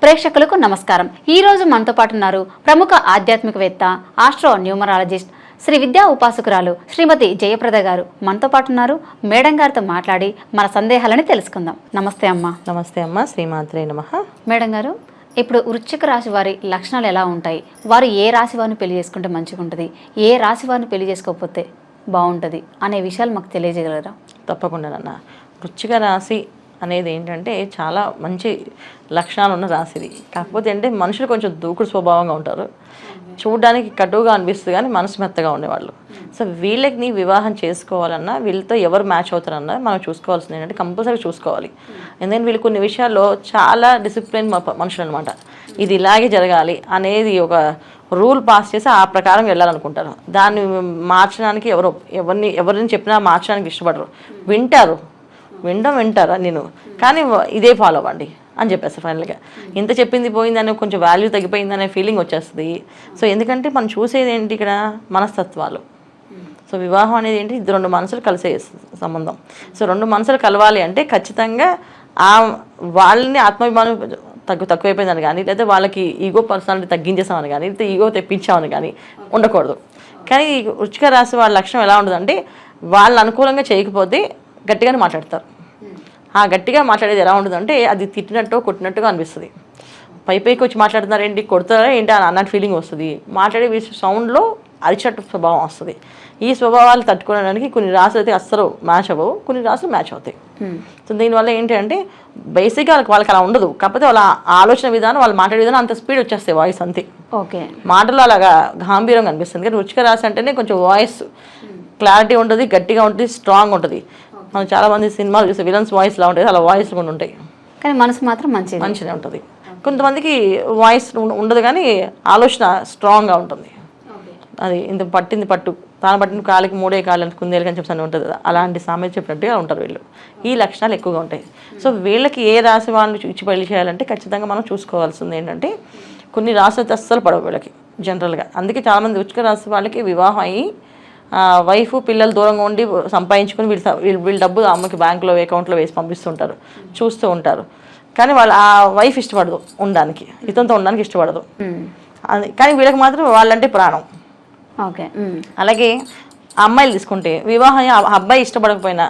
ప్రేక్షకులకు నమస్కారం. ఈ రోజు మనతో పాటు ఉన్నారు ప్రముఖ ఆధ్యాత్మికవేత్త, ఆస్ట్రో న్యూమరాలజిస్ట్, శ్రీ విద్యా ఉపాసకురాలు శ్రీమతి జయప్రద గారు మనతో పాటు ఉన్నారు. మేడం గారితో మాట్లాడి మన సందేహాలని తెలుసుకుందాం. నమస్తే అమ్మా. నమస్తే అమ్మ. శ్రీమాత్రే నమః. మేడం గారు, ఇప్పుడు వృశ్చిక రాశి వారి లక్షణాలు ఎలా ఉంటాయి? వారు ఏ రాశి వారిని పెళ్లి చేసుకుంటే మంచిగా ఉంటుంది, ఏ రాశి వారిని పెళ్లి చేసుకోకపోతే బాగుంటుంది అనే విషయాలు మాకు తెలియజేయగలరా? తప్పకుండా నాన్న. వృశ్చిక రాశి అనేది ఏంటంటే చాలా మంచి లక్షణాలు ఉన్న రాశిది. కాకపోతే అంటే మనుషులు కొంచెం దూకుడు స్వభావంగా ఉంటారు, చూడడానికి కటువుగా అనిపిస్తుంది కానీ మనసు మెత్తగా ఉండేవాళ్ళు. సో వీళ్ళకి వివాహం చేసుకోవాలన్నా, వీళ్ళతో ఎవరు మ్యాచ్ అవుతారన్నా మనం చూసుకోవాల్సింది ఏంటంటే కంపల్సరీ చూసుకోవాలి. ఎందుకంటే వీళ్ళు కొన్ని విషయాల్లో చాలా డిసిప్లిన్ మనుషులు అనమాట. ఇది ఇలాగే జరగాలి అనేది ఒక రూల్ పాస్ చేసి ఆ ప్రకారం వెళ్ళాలనుకుంటారు. దాన్ని మార్చడానికి ఎవరిని చెప్పినా మార్చడానికి ఇష్టపడరు. వింటారు నేను, కానీ ఇదే ఫాలో అవ్వండి అని చెప్పేస్తారు ఫైనల్గా. ఇంత చెప్పింది పోయిందని కొంచెం వాల్యూ తగ్గిపోయిందనే ఫీలింగ్ వచ్చేస్తుంది. సో ఎందుకంటే మనం చూసేది ఏంటి ఇక్కడ మనస్తత్వాలు. సో వివాహం అనేది ఏంటి, ఇది రెండు మనసులు కలిసే సంబంధం. సో రెండు మనసులు కలవాలి అంటే ఖచ్చితంగా వాళ్ళని ఆత్మాభిమానం తక్కువైపోయిందని కానీ, లేదా వాళ్ళకి ఈగో పర్సనాలిటీ తగ్గించేసామని కానీ, లేదా ఈగో తెప్పించామని కానీ ఉండకూడదు. కానీ వృశ్చిక రాశి వాళ్ళ లక్షణం ఎలా ఉంటుందంటే, వాళ్ళు అనుకూలంగా చేయకపోతే గట్టిగానే మాట్లాడతారు. ఆ గట్టిగా మాట్లాడేది ఎలా ఉంటుందంటే అది తిట్టినట్టు కొట్టినట్టుగా అనిపిస్తుంది. పైకి వచ్చి మాట్లాడుతున్నారు ఏంటి, కొడతారా ఏంటి అన్నట్టు ఫీలింగ్ వస్తుంది. మాట్లాడే సౌండ్లో అరిచట్టు స్వభావం వస్తుంది. ఈ స్వభావాలు తట్టుకోవడానికి కొన్ని రాసులు అయితే అస్సలు మ్యాచ్ అవ్వవు, కొన్ని రాసులు మ్యాచ్ అవుతాయి. సో దీనివల్ల ఏంటి అంటే బేసిక్గా వాళ్ళకి అలా ఉండదు. కాకపోతే వాళ్ళ ఆలోచన విధానం, వాళ్ళు మాట్లాడే విధానం అంత స్పీడ్ వచ్చేస్తాయి, వాయిస్ అంతే. ఓకే, మాటలు అలాగా గాంభీరంగా అనిపిస్తుంది. కానీ వృశ్చిక రాశి అంటేనే కొంచెం వాయిస్ క్లారిటీ ఉంటుంది, గట్టిగా ఉంటుంది, స్ట్రాంగ్ ఉంటుంది. మనం చాలా మంది సినిమాలు చూస్తే విలన్స్ వాయిస్ లా ఉంటుంది, అలా వాయిస్ కూడా ఉంటాయి, కానీ మనసు మాత్రం మంచిగా ఉంటుంది. కొంతమందికి వాయిస్ ఉండదు కానీ ఆలోచన స్ట్రాంగ్గా ఉంటుంది. అది ఇంత పట్టింది పట్టు, తాను పట్టిన కాలికి మూడే కాళ్ళని కుందేలు అని చెప్పి ఉంటుంది కదా, అలాంటి సామెత చెప్పినట్టుగా ఉంటారు వీళ్ళు. ఈ లక్షణాలు ఎక్కువగా ఉంటాయి. సో వీళ్ళకి ఏ రాశి వాళ్ళు ఇచ్చి పెళ్లి చేయాలంటే ఖచ్చితంగా మనం చూసుకోవాల్సింది ఏంటంటే, కొన్ని రాశులు అస్సలు పడవు వీళ్ళకి జనరల్గా. అందుకే చాలామంది వృశ్చిక రాశి వాళ్ళకి వివాహం అయ్యి వైఫ్ పిల్లలు దూరంగా ఉండి సంపాదించుకొని వీళ్ళ డబ్బు అమ్మకి బ్యాంకులో అకౌంట్లో వేసి పంపిస్తుంటారు, చూస్తూ ఉంటారు. కానీ వాళ్ళు ఆ వైఫ్ ఇష్టపడదు ఉండడానికి, ఇతనితో ఉండడానికి ఇష్టపడదు. కానీ వీళ్ళకి మాత్రం వాళ్ళంటే ప్రాణం. ఓకే, అలాగే ఆ అమ్మాయిలు తీసుకుంటే వివాహం అబ్బాయి ఇష్టపడకపోయినా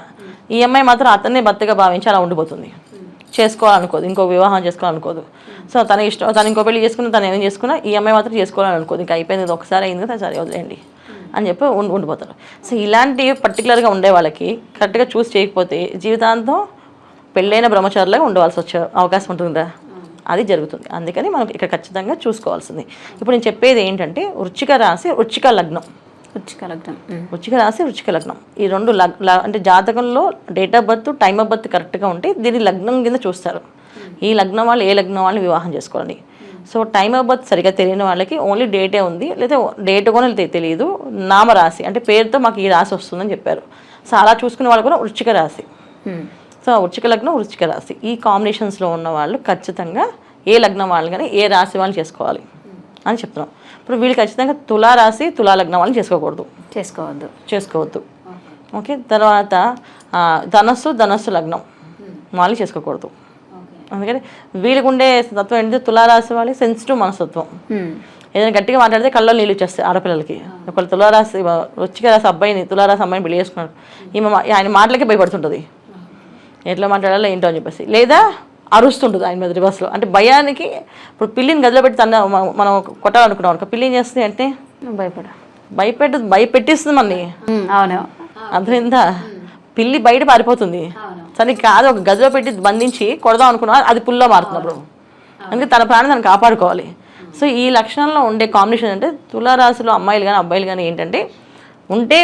ఈ అమ్మాయి మాత్రం అతన్నే భర్తగా భావించి అలా ఉండిపోతుంది. చేసుకోవాలనుకోదు, ఇంకో వివాహం చేసుకోవాలనుకోదు. సో తన ఇష్టం, తను ఇంకో పెళ్లి చేసుకున్నా, తను ఏం చేసుకున్నా ఈ అమ్మాయి మాత్రం చేసుకోవాలనుకోదు. ఇంకా అయిపోయింది, ఒకసారి అయింది కదా, సరే వదిలేయండి అని చెప్పి ఉండిపోతారు. సో ఇలాంటి పర్టికులర్గా ఉండే వాళ్ళకి కరెక్ట్గా చూస్ చేయకపోతే జీవితాంతం పెళ్ళైన బ్రహ్మచారులుగా ఉండవలసి వచ్చే అవకాశం ఉంటుందా, అది జరుగుతుంది. అందుకని మనం ఇక్కడ ఖచ్చితంగా చూసుకోవాల్సింది. ఇప్పుడు నేను చెప్పేది ఏంటంటే వృశ్చిక రాశి, వృశ్చిక లగ్నం. వృశ్చిక రాశి, వృశ్చిక లగ్నం, ఈ రెండు అంటే జాతకంలో date of birth, time of birth కరెక్ట్గా ఉంటే దీన్ని లగ్నం కింద చూస్తారు. ఈ లగ్నం వాళ్ళు ఏ లగ్నం వాళ్ళని వివాహం చేసుకోవాలి. సో టైమ్ ఆఫ్ బర్త్ సరిగా తెలియని వాళ్ళకి ఓన్లీ డేటే ఉంది, లేదా డేట్ కూడా తెలియదు, నామరాశి అంటే పేరుతో మాకు ఈ రాశి వస్తుందని చెప్పారు. సో అలా చూసుకునే వాళ్ళు కూడా వృశ్చిక రాశి. సో వృశ్చిక లగ్నం, వృశ్చిక రాశి ఈ కాంబినేషన్స్లో ఉన్న వాళ్ళు ఖచ్చితంగా ఏ లగ్నం వాళ్ళు కానీ ఏ రాశి వాళ్ళు చేసుకోవాలి అని చెప్తున్నాం. ఇప్పుడు వీళ్ళు ఖచ్చితంగా తులారాశి, తులా లగ్నం వాళ్ళని చేసుకోవద్దు. ఓకే, తర్వాత ధనస్సు లగ్నం వాళ్ళు చేసుకోకూడదు. అందుకని వీళ్ళకు ఉండే తత్వం ఏంటంటే తులారాశి వాళ్ళకి సెన్సిటివ్ మనస్తత్వం. ఏదైనా గట్టిగా మాట్లాడితే కళ్ళలో నీళ్ళు వచ్చేస్తాయి ఆడపిల్లలకి. ఒకళ్ళు తులారాశి, వృశ్చిక రాశి అబ్బాయిని, తులారాశి అమ్మాయిని పెళ్లి చేసుకున్నారు, ఆయన మాటలకే భయపడుతుంటుంది, ఎట్లా మాట్లాడాలో ఏంటో అని చెప్పేసి, లేదా అరుస్తుంటుంది ఆయన మీద రివర్స్లో. అంటే భయానికి ఇప్పుడు పిల్లిని గదిలో పెట్టి మనం కొట్టాలనుకున్నాం, పిల్లి ఏం చేస్తుంది అంటే భయపెట్టిస్తుంది మనని. అవును, అర్థమైందా? పిల్లి బయట పారిపోతుంది, సరే కాదు ఒక గదిలో పెట్టి బంధించి కొడదాం అనుకున్నా, అది పుల్లో మారుతున్నప్పుడు. అందుకే తన ప్రాణం తను కాపాడుకోవాలి. సో ఈ లక్షణంలో ఉండే కాంబినేషన్ అంటే తులారాశిలో అమ్మాయిలు కానీ అబ్బాయిలు కానీ ఏంటంటే ఉంటే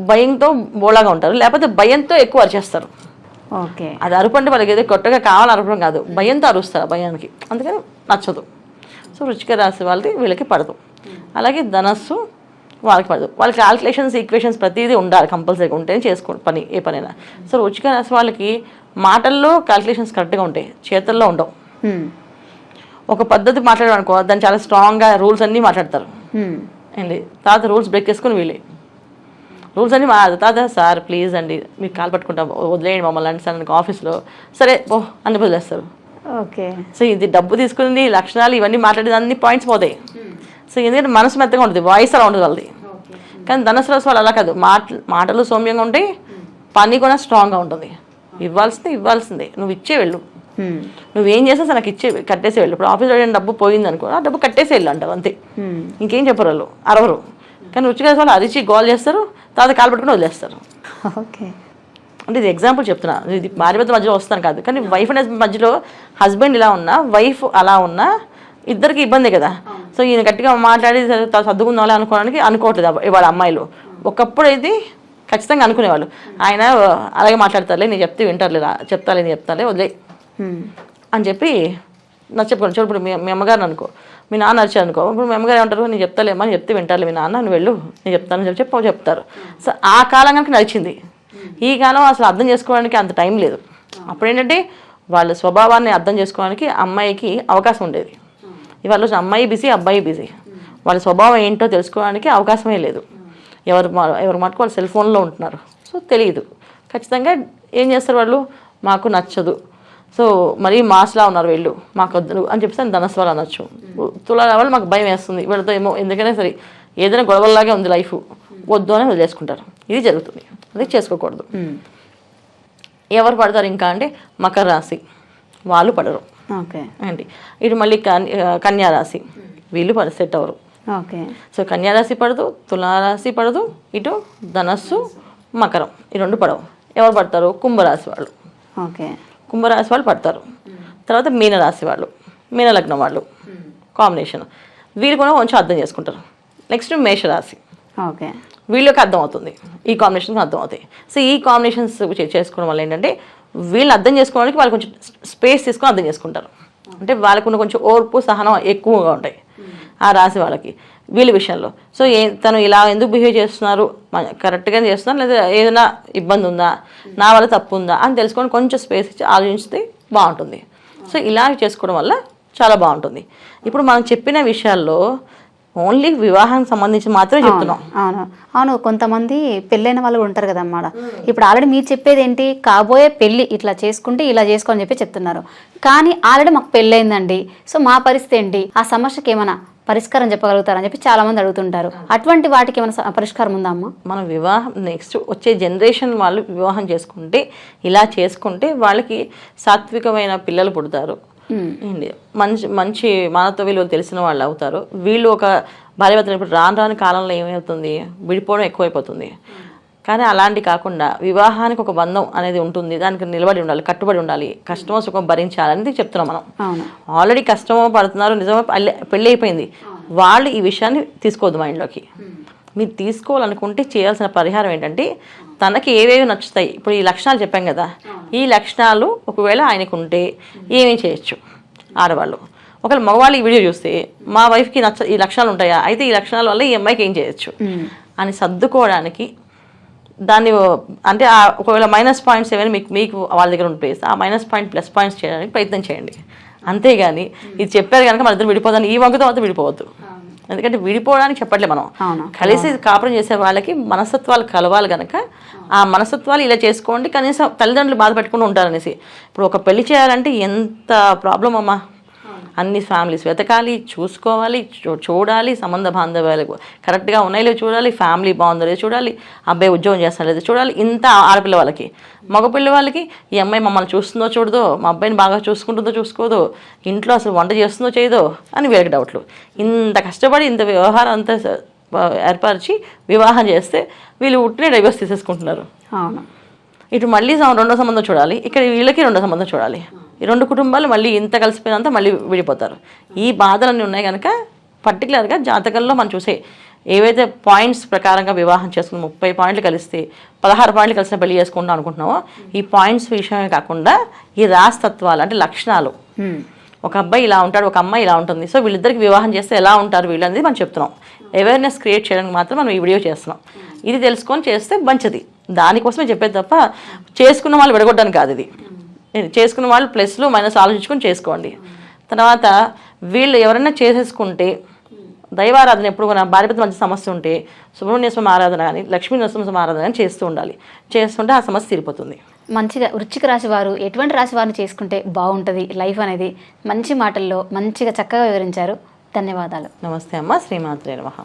భయంతో బోళాగా ఉంటారు, లేకపోతే భయంతో ఎక్కువ అరిచేస్తారు. ఓకే, అది అరుపు అంటే వాళ్ళకి ఏదో కొత్తగా కావాలని అరపడం కాదు, భయంతో అరుస్తారు, భయానికి. అందుకని నచ్చదు. సో వృశ్చిక రాశి వాళ్ళకి వీళ్ళకి పడదు. అలాగే ధనస్సు వాళ్ళకి పడదు. వాళ్ళకి క్యాల్కులేషన్స్, ఈక్వేషన్స్ ప్రతిదీ ఉండాలి, కంపల్సరీగా ఉంటేనే చేసుకోండి పని, ఏ పనైనా. సో వృశ్చిక రాశి వాళ్ళకి మాటల్లో క్యాల్కులేషన్స్ కరెక్ట్గా ఉంటాయి, చేతుల్లో ఉండవు. ఒక పద్ధతి మాట్లాడమనుకో, దాన్ని చాలా స్ట్రాంగ్గా రూల్స్ అన్నీ మాట్లాడతారు. ఏంటి తర్వాత రూల్స్ బ్రేక్ చేసుకుని వీళ్ళే రూల్స్ అన్నీ తాత సార్ ప్లీజ్ అండి మీకు కాల్ పట్టుకుంటాం, వదిలేయండి మమ్మల్ని అంటే సార్ నాకు ఆఫీస్లో, సరే ఓ అన్ని వదిలేస్తారు. ఓకే. సో ఇది డబ్బు తీసుకుంది, లక్షణాలు ఇవన్నీ మాట్లాడేది అన్ని పాయింట్స్ పోతాయి. సో ఎందుకంటే మనసు మెత్తగా ఉంటుంది, వాయిస్ అలా ఉంటుంది వాళ్ళది. కానీ ధనుసు రాశి వాళ్ళు అలా కాదు, మాటలు సౌమ్యంగా ఉంటాయి, పని కూడా స్ట్రాంగ్గా ఉంటుంది. ఇవ్వాల్సిందే నువ్వు ఇచ్చే వెళ్ళు, నువ్వేం చేసినా సరే నాకు ఇచ్చే కట్టేసి వెళ్ళు. ఇప్పుడు ఆఫీస్లో డబ్బు పోయింది అనుకో, ఆ డబ్బు కట్టేసి వెళ్ళు అంటారు అంతే, ఇంకేం చెప్పరు వాళ్ళు, అరవరు. కానీ రుచిగా వాళ్ళు అరిచి గోల్ చేస్తారు, తర్వాత కాలు పట్టుకుని వదిలేస్తారు. ఓకే. అంటే ఇది ఎగ్జాంపుల్ చెప్తున్నా, ఇది భార్య భర్త మధ్యలో వస్తాను కాదు. కానీ వైఫ్ అండ్ హస్బెండ్ మధ్యలో హస్బెండ్ ఇలా ఉన్నా వైఫ్ అలా ఉన్నా ఇద్దరికి ఇబ్బంది కదా. సో ఈయన గట్టిగా మాట్లాడి సర్దుకుందాం అనుకోవడానికి అనుకోవట్లేదు ఇవాళ అమ్మాయిలు. ఒకప్పుడు ఇది ఖచ్చితంగా అనుకునేవాళ్ళు, ఆయన అలాగే మాట్లాడతారులే, నేను చెప్తే వింటారులేదా, చెప్తాలే వదిలే అని చెప్పి నాకు చెప్పుకోండి. చూడు ఇప్పుడు మీ అమ్మగారిని అనుకో, మీ నాన్న అరిచారు అనుకో, ఇప్పుడు మీ అమ్మగారు ఏమంటారు, నేను చెప్తాలేమో అని చెప్తే వింటారులే మీ నాన్న, నువ్వు వెళ్ళు నేను చెప్తాను చెప్తారు. సో ఆ కాలం కనుక నడిచింది. ఈ కాలం అసలు అర్థం చేసుకోవడానికి అంత టైం లేదు. అప్పుడు ఏంటంటే వాళ్ళ స్వభావాన్ని అర్థం చేసుకోవడానికి అమ్మాయికి అవకాశం ఉండేది. ఇవాళ అమ్మాయి బిజీ, అబ్బాయి బిజీ, వాళ్ళ స్వభావం ఏంటో తెలుసుకోవడానికి అవకాశమే లేదు. ఎవరు మటుకు వాళ్ళు సెల్ ఫోన్లో ఉంటున్నారు. సో తెలియదు. ఖచ్చితంగా ఏం చేస్తారు వాళ్ళు, మాకు నచ్చదు, సో మరీ మాస్లా ఉన్నారు వీళ్ళు, మాకు వద్దు అని చెప్పేసి ధనస్సు వాళ్ళు అనొచ్చు. తులా వాళ్ళు మాకు భయం వేస్తుంది వీళ్ళతో, ఏమో ఎందుకైనా సరే ఏదైనా గొడవల్లాగే ఉంది లైఫ్, వద్దు అని వదిలేసుకుంటారు. ఇది జరుగుతుంది, అది చేసుకోకూడదు. ఎవరు పడతారు ఇంకా అంటే మకర రాశి వాళ్ళు పడరు. ఓకే. ఏంటి ఇటు మళ్ళీ కన్యా రాశి వీళ్ళు సెట్ అవ్వరు. ఓకే. సో కన్యారాశి పడదు, తులారాశి పడదు, ఇటు ధనస్సు మకరం ఈ రెండు పడవు. ఎవరు పడతారు, కుంభరాశి వాళ్ళు. ఓకే. కుంభరాశి వాళ్ళు పడతారు. తర్వాత మీనరాశి వాళ్ళు, మీనలగ్నం వాళ్ళు కాంబినేషన్, వీళ్ళు కూడా కొంచెం అర్థం చేసుకుంటారు. నెక్స్ట్ మేషరాశి. ఓకే. వీళ్ళకి అర్థం అవుతుంది, ఈ కాంబినేషన్స్ అర్థం అవుతాయి. సో ఈ కాంబినేషన్స్ చేసుకోవడం వల్ల ఏంటంటే వీళ్ళు అర్థం చేసుకోవడానికి వాళ్ళు కొంచెం స్పేస్ తీసుకొని అర్థం చేసుకుంటారు. అంటే వాళ్ళకున్న కొంచెం ఓర్పు సహనం ఎక్కువగా ఉంటాయి ఆ రాశి వాళ్ళకి వీళ్ళ విషయంలో. సో తను ఇలా ఎందుకు బిహేవ్ చేస్తున్నారు, కరెక్ట్గానే చేస్తున్నారు లేదా ఏదైనా ఇబ్బంది ఉందా, నా వల్ల తప్పు ఉందా అని తెలుసుకొని కొంచెం స్పేస్ ఇచ్చి ఆలోచిస్తే బాగుంటుంది. సో ఇలా చేసుకోవడం వల్ల చాలా బాగుంటుంది. ఇప్పుడు మనం చెప్పిన విషయాల్లో ఓన్లీ వివాహానికి సంబంధించి మాత్రమే చెప్తున్నాం. అవును. కొంతమంది పెళ్ళైన వాళ్ళు ఉంటారు కదన్నమాట. ఇప్పుడు ఆల్రెడీ మీరు చెప్పేది ఏంటి, కాబోయే పెళ్ళి ఇట్లా చేసుకుంటే ఇలా చేసుకోని చెప్పి చెప్తున్నారు. కానీ ఆల్రెడీ మాకు పెళ్ళైందండి, సో మా పరిస్థితి ఏంటి, ఆ సమస్యకి ఏమైనా పరిష్కారం చెప్పగలుగుతారని చెప్పి చాలా మంది అడుగుతుంటారు. అటువంటి వాటికి ఏమైనా పరిష్కారం ఉందా అమ్మ? మనం వివాహం నెక్స్ట్ వచ్చే జనరేషన్ వాళ్ళు వివాహం చేసుకుంటే ఇలా చేసుకుంటే వాళ్ళకి సాత్వికమైన పిల్లలు పుడతారు, మంచి మానవత్వ విలువలు తెలిసిన వాళ్ళు అవుతారు. వీళ్ళు ఒక భార్యాభర్తలు ఇప్పుడు రాని కాలంలో ఏమవుతుంది, విడిపోవడం ఎక్కువైపోతుంది. కానీ అలాంటి కాకుండా వివాహానికి ఒక బంధం అనేది ఉంటుంది, దానికి నిలబడి ఉండాలి, కట్టుబడి ఉండాలి, కష్టమో సుఖం భరించాలని చెప్తున్నాం మనం. ఆల్రెడీ కష్టమో పడుతున్నారు, నిజమో పెళ్ళి అయిపోయింది, వాళ్ళు ఈ విషయాన్ని తీసుకోవద్దు మైండ్లోకి. మీరు తీసుకోవాలనుకుంటే చేయాల్సిన పరిహారం ఏంటంటే తనకి ఏవేవి నచ్చుతాయి. ఇప్పుడు ఈ లక్షణాలు చెప్పాం కదా, ఈ లక్షణాలు ఒకవేళ ఆయనకు ఉంటే ఏమేమి చేయొచ్చు ఆడవాళ్ళు. ఒకవేళ మగవాళ్ళు ఈ వీడియో చూస్తే మా వైఫ్కి ఈ లక్షణాలు ఉంటాయా, అయితే ఈ లక్షణాల వల్ల ఈ అమ్మాయికి ఏం చేయొచ్చు అని సర్దుకోవడానికి దాన్ని అంటే ఒకవేళ మైనస్ పాయింట్స్ ఏమైనా మీకు వాళ్ళ దగ్గర ఉంటే ఆ మైనస్ పాయింట్ ప్లస్ పాయింట్స్ చేయడానికి ప్రయత్నం చేయండి. అంతేగాని ఇది చెప్పారు కనుక మన ఇద్దరు విడిపోదాన్ని ఈ వంకతో మాత్రం విడిపోవద్దు. ఎందుకంటే విడిపోవడానికి చెప్పట్లే మనం, కలిసి కాపురం చేసే వాళ్ళకి మనస్తత్వాలు కలవాలి కనుక ఆ మనస్తత్వాలు ఇలా చేసుకోండి, కనీసం తల్లిదండ్రులు బాధ పెట్టుకుని ఉంటారనేసి. ఇప్పుడు ఒక పెళ్లి చేయాలంటే ఎంత ప్రాబ్లం అమ్మా, అన్ని ఫ్యామిలీస్ వెతకాలి, చూసుకోవాలి, చూడాలి, సంబంధ బాంధవ్యాలు కరెక్ట్గా ఉన్నాయో లేదో చూడాలి, ఫ్యామిలీ బాగుందో లేదో చూడాలి, అబ్బాయి ఉద్యోగం చేస్తాడో లేదో చూడాలి. ఇంత ఆడపిల్ల వాళ్ళకి. మగపిల్ల వాళ్ళకి ఈ అమ్మాయి మమ్మల్ని చూస్తుందో చూడదో, మా అబ్బాయిని బాగా చూసుకుంటుందో చూసుకోదో, ఇంట్లో అసలు వంట చేస్తుందో చేయదో అని వీళ్ళకి డౌట్లు. ఇంత కష్టపడి ఇంత వ్యవహారం అంతా ఏర్పరిచి వివాహం చేస్తే వీళ్ళు ఉట్టినే డైవర్స్ తీసేసుకుంటున్నారు. ఇటు మళ్ళీ రెండో సంబంధం చూడాలి, ఇక్కడ వీళ్ళకి రెండో సంబంధం చూడాలి. ఈ రెండు కుటుంబాలు మళ్ళీ ఇంత కలిసిపోయినంత మళ్ళీ విడిపోతారు. ఈ బాధలన్నీ ఉన్నాయి కనుక పర్టికులర్గా జాతకంలో మనం చూసే ఏవైతే పాయింట్స్ ప్రకారంగా వివాహం చేసుకుని 30 పాయింట్లు కలిస్తే 16 పాయింట్లు కలిసిన పెళ్లి చేసుకుంటాం అనుకుంటున్నామో, ఈ పాయింట్స్ విషయమే కాకుండా ఈ రాస్తత్వాలు అంటే లక్షణాలు, ఒక అబ్బాయి ఇలా ఉంటాడు, ఒక అమ్మాయి ఇలా ఉంటుంది, సో వీళ్ళిద్దరికి వివాహం చేస్తే ఎలా ఉంటారు వీళ్ళు అనేది మనం చెప్తున్నాం. అవేర్నెస్ క్రియేట్ చేయడానికి మాత్రం మనం ఈ వీడియో చేస్తున్నాం. ఇది తెలుసుకొని చేస్తే మంచిది, దానికోసమే చెప్పేది తప్ప చేసుకున్న వాళ్ళు విడగొట్టడానికి కాదు. ఇది చేసుకున్న వాళ్ళు ప్లస్లు మైనస్ ఆలోచించుకొని చేసుకోండి. తర్వాత వీళ్ళు ఎవరైనా చేసేసుకుంటే దైవారాధన ఎప్పుడు కూడా భార్యభర్తల మధ్య సమస్య ఉంటే సుబ్రహ్మణ్య స్వామి ఆరాధన కానీ లక్ష్మీ నరసింహస్వామి ఆరాధన కానీ చేస్తూ ఉండాలి. చేస్తుంటే ఆ సమస్య తీరిపోతుంది. మంచిగా వృశ్చిక రాశి వారు ఎటువంటి రాశి వారిని చేసుకుంటే బాగుంటుంది లైఫ్ అనేది మంచి మాటల్లో మంచిగా చక్కగా వివరించారు. ధన్యవాదాలు. నమస్తే అమ్మ. శ్రీమాత్రే నమః.